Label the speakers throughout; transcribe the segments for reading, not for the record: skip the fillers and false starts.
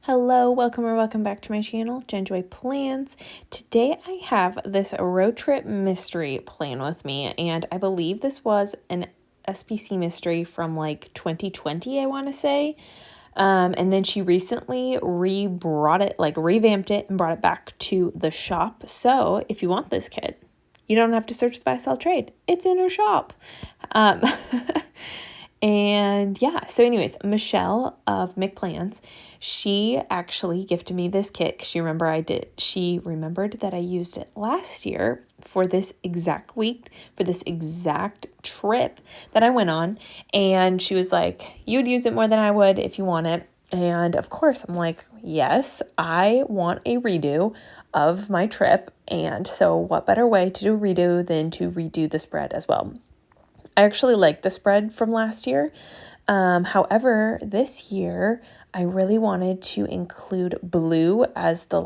Speaker 1: Hello, welcome back to my channel, Joy Plans. Today I have this road trip mystery plan with me, and I believe this was an SPC mystery from like 2020, I want to say. And then she recently revamped it and brought it back to the shop. So if you want this kit, you don't have to search the buy, sell, trade. It's in her shop. And yeah, so anyways, Michelle of McPlans, she actually gifted me this kit because she remembered that I used it last year for this exact week, for this exact trip that I went on. And she was like, you'd use it more than I would if you want it. And of course, I'm like, yes, I want a redo of my trip. And so what better way to do a redo than to redo the spread as well? I actually like the spread from last year. However, this year, I really wanted to include blue as the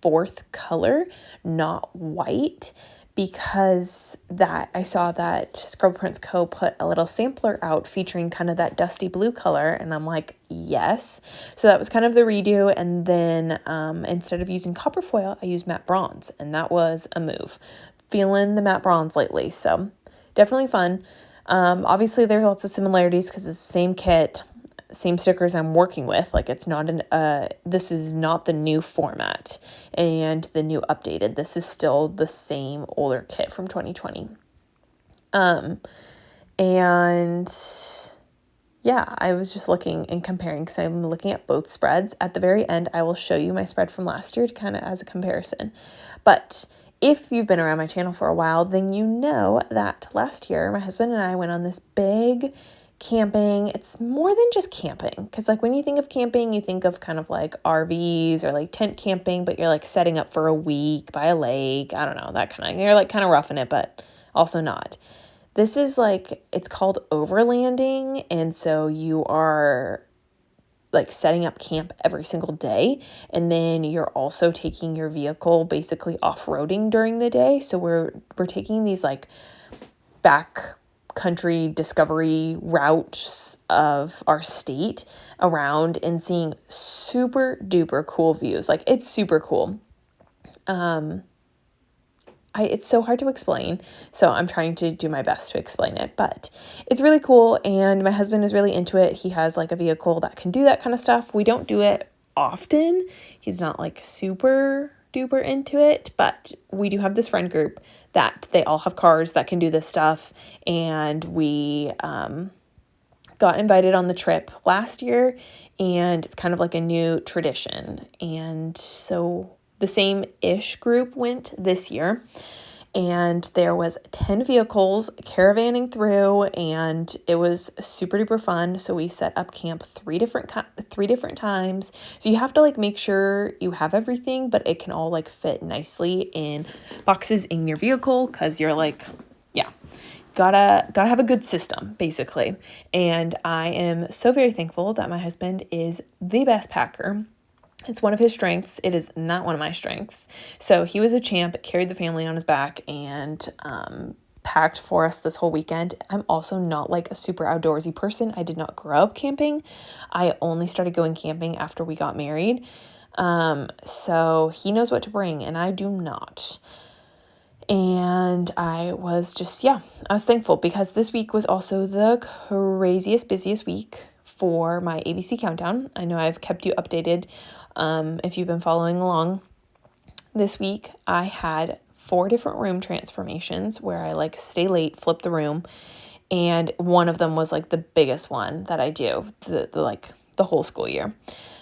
Speaker 1: fourth color, not white, because I saw that Scribble Co put a little sampler out featuring kind of that dusty blue color, and I'm like, yes. So that was kind of the redo, and then instead of using copper foil, I used matte bronze, and that was a move. Feeling the matte bronze lately, so definitely fun. Obviously there's lots of similarities because it's the same kit, same stickers I'm working with. Like it's not this is not the new format and the new updated. This is still the same older kit from 2020. And yeah, I was just looking and comparing because I'm looking at both spreads. At the very end, I will show you my spread from last year to kind of as a comparison. But if you've been around my channel for a while, then you know that last year, my husband and I went on this big camping. It's more than just camping, because like when you think of camping, you think of kind of like RVs or like tent camping, but you're like setting up for a week by a lake. I don't know, that kind of, you're like kind of roughing it, but also not. This is it's called overlanding, and so you are like setting up camp every single day, and then you're also taking your vehicle basically off-roading during the day. So we're taking these like back country discovery routes of our state around and seeing super duper cool views. Like it's super cool. It's so hard to explain, so I'm trying to do my best to explain it, but it's really cool, and my husband is really into it. He has like a vehicle that can do that kind of stuff. We don't do it often. He's not like super duper into it, but we do have this friend group that they all have cars that can do this stuff, and we got invited on the trip last year, and it's kind of like a new tradition, and so the same-ish group went this year, and there was 10 vehicles caravanning through, and it was super duper fun. So we set up camp three different times. So you have to like make sure you have everything, but it can all like fit nicely in boxes in your vehicle, because you're like, yeah, gotta have a good system basically. And I am so very thankful that my husband is the best packer. It's one of his strengths. It is not one of my strengths. So he was a champ, carried the family on his back, and packed for us this whole weekend. I'm also not like a super outdoorsy person. I did not grow up camping. I only started going camping after we got married. So he knows what to bring, and I do not. And I was thankful because this week was also the craziest, busiest week for my ABC countdown. I know I've kept you updated if you've been following along. This week I had 4 different room transformations where I like stay late, flip the room, and one of them was like the biggest one that I do the whole school year.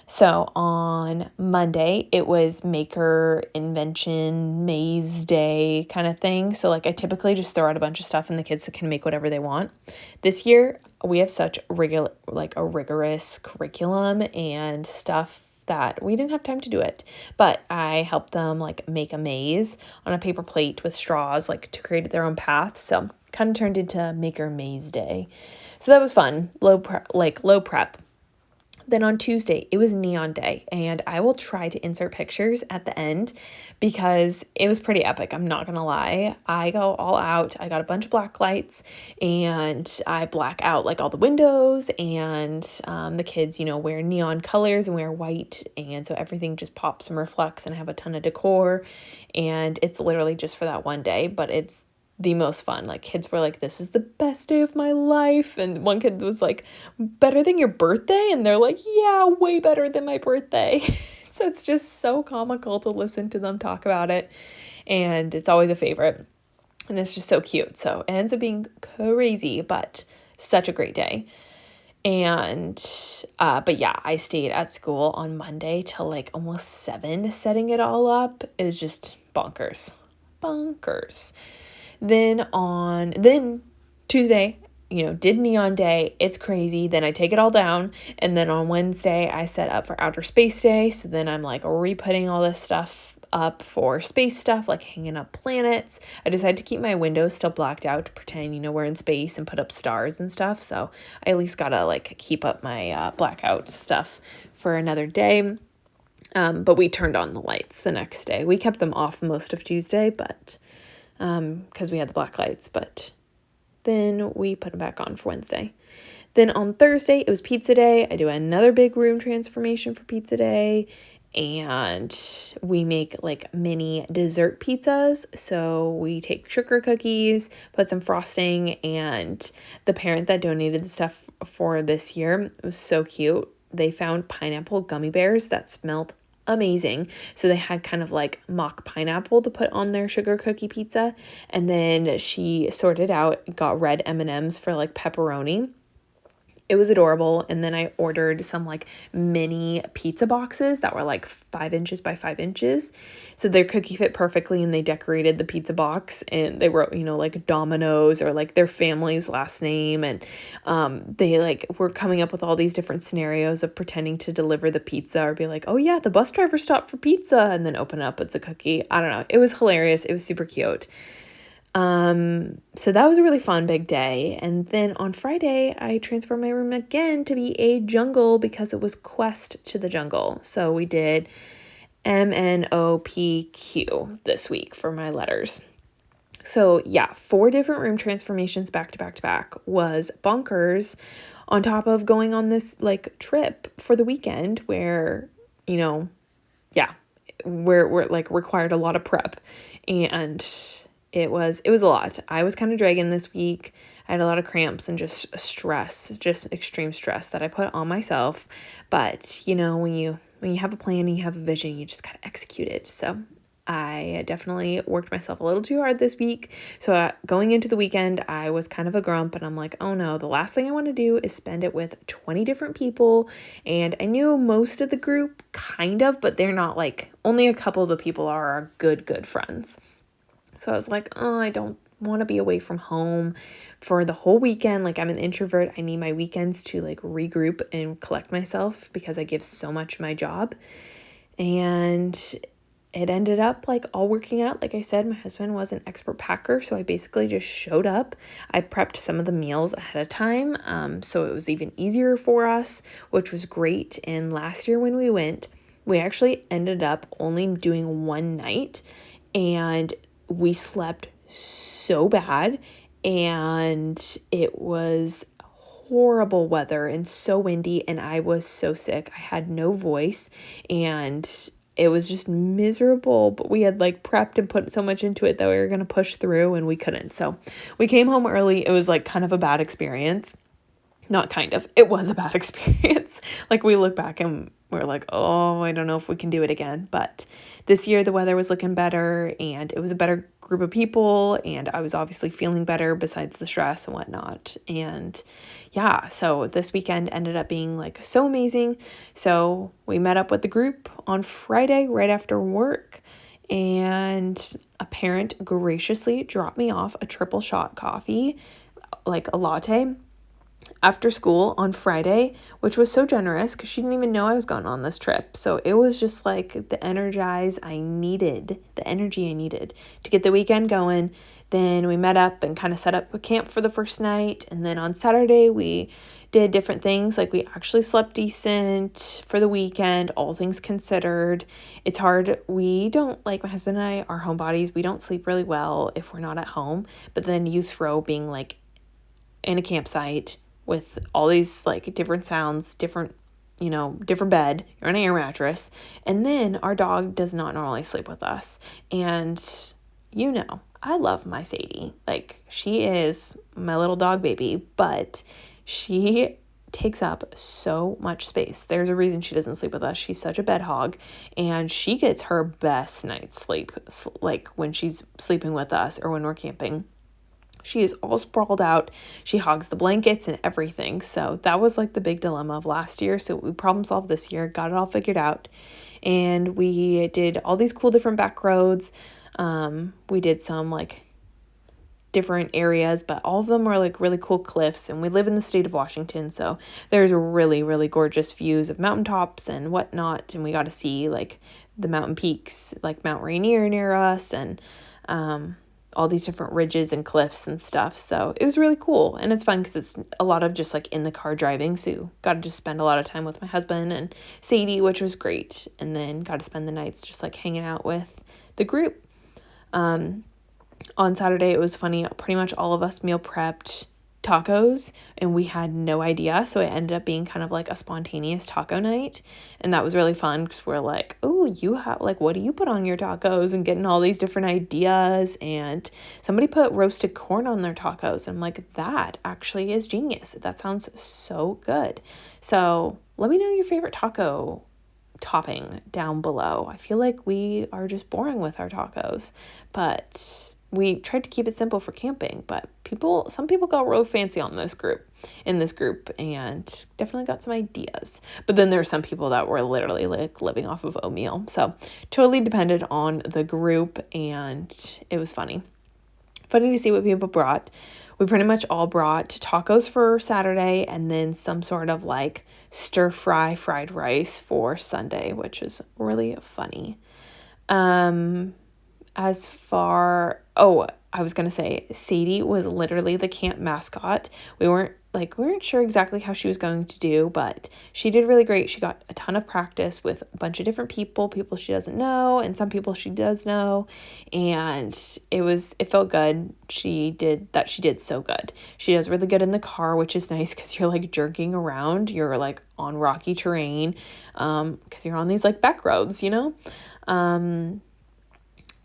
Speaker 1: So on Monday, it was maker invention maze day kind of thing. So like I typically just throw out a bunch of stuff and the kids can make whatever they want. This year, we have such a rigorous curriculum and stuff that we didn't have time to do it. But I helped them like make a maze on a paper plate with straws, like to create their own path. So kind of turned into maker maze day. So that was fun. Low prep. Then on Tuesday, it was neon day, and I will try to insert pictures at the end because it was pretty epic. I'm not gonna lie. I go all out. I got a bunch of black lights and I black out like all the windows, and the kids, wear neon colors and wear white. And so everything just pops and reflects, and I have a ton of decor, and it's literally just for that one day, but it's the most fun. Like, kids were like, this is the best day of my life. And one kid was like, better than your birthday? And they're like, yeah, way better than my birthday. So it's just so comical to listen to them talk about it. And it's always a favorite. And it's just so cute. So it ends up being crazy, but such a great day. And, but yeah, I stayed at school on Monday till like almost 7 setting it all up. It was just bonkers. Then Tuesday, did neon day. It's crazy. Then I take it all down. And then on Wednesday, I set up for outer space day. So then I'm like re-putting all this stuff up for space stuff, like hanging up planets. I decided to keep my windows still blacked out to pretend, we're in space, and put up stars and stuff. So I at least gotta like keep up my blackout stuff for another day. But we turned on the lights the next day. We kept them off most of Tuesday, but because we had the black lights, but then we put them back on for Wednesday. Then on Thursday, it was pizza day. I do another big room transformation for pizza day, and we make like mini dessert pizzas. So we take sugar cookies, put some frosting, and the parent that donated the stuff for this year, it was so cute. They found pineapple gummy bears that smelled amazing. So they had kind of like mock pineapple to put on their sugar cookie pizza. And then she sorted out, got red M&Ms for like pepperoni. It was adorable. And then I ordered some like mini pizza boxes that were like 5 inches by 5 inches. So their cookie fit perfectly, and they decorated the pizza box, and they wrote, like Domino's or like their family's last name. And they like were coming up with all these different scenarios of pretending to deliver the pizza, or be like, oh yeah, the bus driver stopped for pizza, and then open up, it's a cookie. I don't know. It was hilarious. It was super cute. So that was a really fun big day. And then on Friday, I transformed my room again to be a jungle because it was Quest to the Jungle. So we did MNOPQ this week for my letters. So yeah, 4 different room transformations back to back to back was bonkers, on top of going on this like trip for the weekend where, we're like required a lot of prep, and it was a lot. I was kind of dragging this week. I had a lot of cramps and just extreme stress that I put on myself. But, when you have a plan and you have a vision, you just got to execute it. So I definitely worked myself a little too hard this week. So going into the weekend, I was kind of a grump, and I'm like, oh no, the last thing I want to do is spend it with 20 different people. And I knew most of the group kind of, but they're not like, only a couple of the people are our good friends. So I was like, oh, I don't want to be away from home for the whole weekend. Like, I'm an introvert. I need my weekends to like regroup and collect myself because I give so much of my job. And it ended up like all working out. Like I said, my husband was an expert packer, so I basically just showed up. I prepped some of the meals ahead of time, so it was even easier for us, which was great. And last year when we went, we actually ended up only doing one night, and we slept so bad, and it was horrible weather and so windy, and I was so sick. I had no voice, and it was just miserable, but we had like prepped and put so much into it that we were going to push through, and we couldn't. So we came home early. It was like kind of a bad experience. Not kind of, it was a bad experience. Like, we look back and we're like, oh, I don't know if we can do it again. But this year the weather was looking better, and it was a better group of people, and I was obviously feeling better besides the stress and whatnot. And yeah, so this weekend ended up being like so amazing. So we met up with the group on Friday right after work, and a parent graciously dropped me off a triple shot coffee, like a latte, after school on Friday, which was so generous because she didn't even know I was going on this trip. So it was just like the energy I needed to get the weekend going. then we met up and kind of set up a camp for the first night. And then on Saturday, we did different things. Like, we actually slept decent for the weekend, all things considered. It's hard. We don't, like, my husband and I are homebodies. We don't sleep really well if we're not at home. But then you throw being, like, in a campsite with all these, like, different sounds, different bed, you're on an air mattress. And then our dog does not normally sleep with us. And, I love my Sadie. Like, she is my little dog baby, but she takes up so much space. There's a reason she doesn't sleep with us. She's such a bed hog, and she gets her best night's sleep, like when she's sleeping with us or when we're camping. She is all sprawled out. She hogs the blankets and everything. So that was like the big dilemma of last year. So we problem solved this year, got it all figured out. And we did all these cool different back roads. We did some like different areas, but all of them were like really cool cliffs. And we live in the state of Washington, so there's really, really gorgeous views of mountaintops and whatnot. And we got to see like the mountain peaks, like Mount Rainier near us, and all these different ridges and cliffs and stuff. So it was really cool. And it's fun because it's a lot of just like in the car driving. So got to just spend a lot of time with my husband and Sadie, which was great. And then got to spend the nights just like hanging out with the group. On Saturday, it was funny. Pretty much all of us meal prepped tacos, and we had no idea. So it ended up being kind of like a spontaneous taco night. And that was really fun because we're like, oh, you have like, what do you put on your tacos? And getting all these different ideas. And somebody put roasted corn on their tacos. And I'm like, that actually is genius. That sounds so good. So let me know your favorite taco topping down below. I feel like we are just boring with our tacos, but we tried to keep it simple for camping. But some people got real fancy in this group, and definitely got some ideas. But then there were some people that were literally like living off of oatmeal. So totally depended on the group, and it was funny to see what people brought. We pretty much all brought tacos for Saturday, and then some sort of like stir fry fried rice for Sunday, which is really funny. I was going to say, Sadie was literally the camp mascot. We weren't sure exactly how she was going to do, but she did really great. She got a ton of practice with a bunch of different people she doesn't know, and some people she does know. And it felt good. She did so good. She does really good in the car, which is nice because you're like jerking around. You're like on rocky terrain, because you're on these like back roads,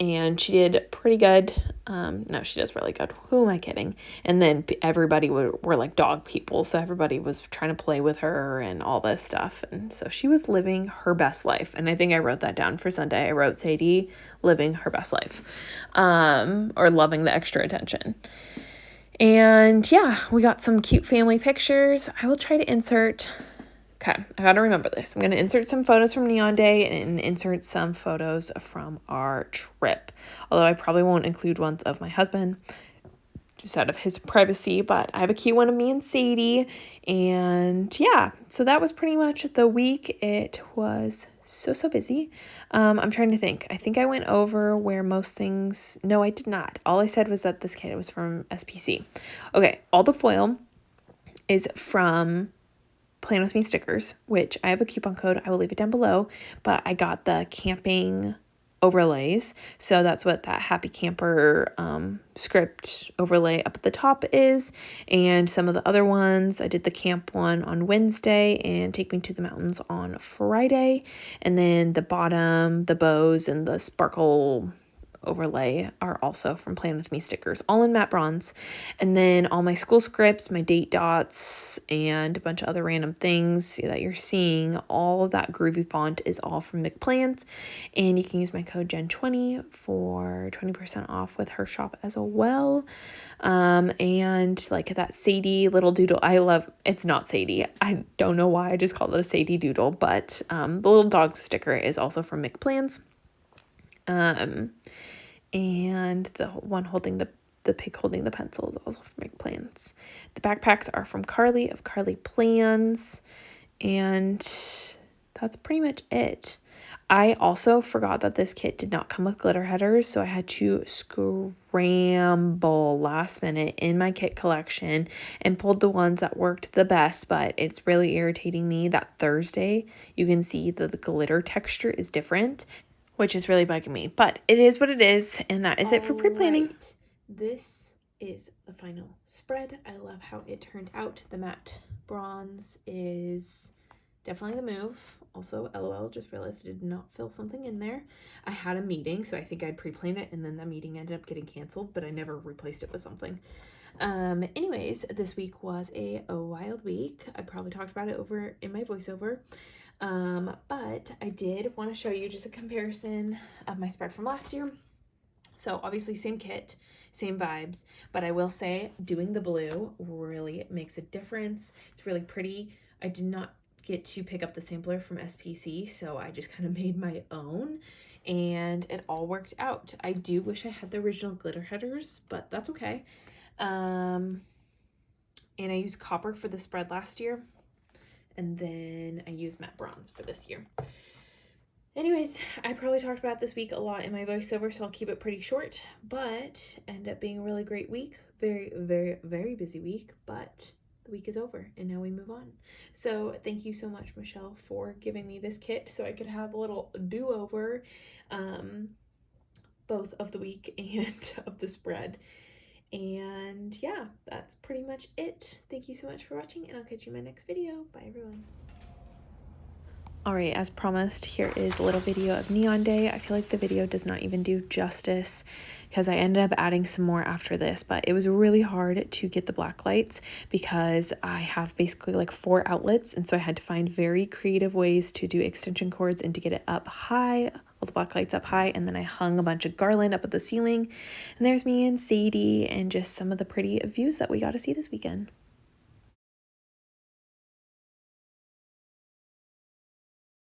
Speaker 1: and she did pretty good. No, she does really good. Who am I kidding? And then everybody were like dog people. So everybody was trying to play with her and all this stuff. And so she was living her best life. And I think I wrote that down for Sunday. I wrote Sadie living her best life, or loving the extra attention. And yeah, we got some cute family pictures. I will try to insert... Okay, I got to remember this. I'm going to insert some photos from Neon Day and insert some photos from our trip. Although I probably won't include ones of my husband, just out of his privacy. But I have a cute one of me and Sadie. And yeah, so that was pretty much the week. It was so busy. I'm trying to think. I think I went over where most things... No, I did not. All I said was that this kit was from SPC. Okay, all the foil is from Plan With Me stickers, which I have a coupon code. I will leave it down below, but I got the camping overlays. So that's what that Happy Camper script overlay up at the top is. And some of the other ones, I did the camp one on Wednesday and Take Me to the Mountains on Friday. And then the bottom, the bows, and the sparkle overlay are also from Plan With Me stickers, all in matte bronze. And then all my school scripts, my date dots, and a bunch of other random things that you're seeing, all of that groovy font is all from McPlans. And you can use my code Jen20 for 20% off with her shop as well. And like that Sadie little doodle, it's not Sadie. I don't know why I just called it a Sadie doodle, but the little dog sticker is also from McPlans. And the one holding the pig holding the pencil is also from McPlans. The backpacks are from Carly of Carly Plans, and that's pretty much it. I also forgot that this kit did not come with glitter headers, so I had to scramble last minute in my kit collection and pulled the ones that worked the best, but it's really irritating me that Thursday you can see that the glitter texture is different, which is really bugging me, but it is what it is, and that is it for pre-planning. Right. This is the final spread. I love how it turned out. The matte bronze is definitely the move. Also, LOL, just realized I did not fill something in there. I had a meeting, so I think I'd pre-planned it, and then the meeting ended up getting canceled, but I never replaced it with something. Anyways, this week was a wild week. I probably talked about it over in my voiceover. But I did want to show you just a comparison of my spread from last year. So obviously same kit, same vibes, but I will say doing the blue really makes a difference. It's really pretty. I did not get to pick up the sampler from SPC, so I just kind of made my own, and it all worked out. I do wish I had the original glitter headers, but that's okay. And I used copper for the spread last year, and then I used matte bronze for this year. Anyways, I probably talked about this week a lot in my voiceover, so I'll keep it pretty short, but ended up being a really great week. Very, very, very busy week, but the week is over and now we move on. So thank you so much, Michelle, for giving me this kit so I could have a little do-over, both of the week and of the spread. And yeah, that's pretty much it. Thank you so much for watching, and I'll catch you in my next video. Bye, everyone. Alright, as promised, here is a little video of Neon Day. I feel like the video does not even do justice because I ended up adding some more after this, but it was really hard to get the black lights because I have basically like 4 outlets, and so I had to find very creative ways to do extension cords and to get it up high, all the black lights up high, and then I hung a bunch of garland up at the ceiling. And there's me and Sadie and just some of the pretty views that we got to see this weekend.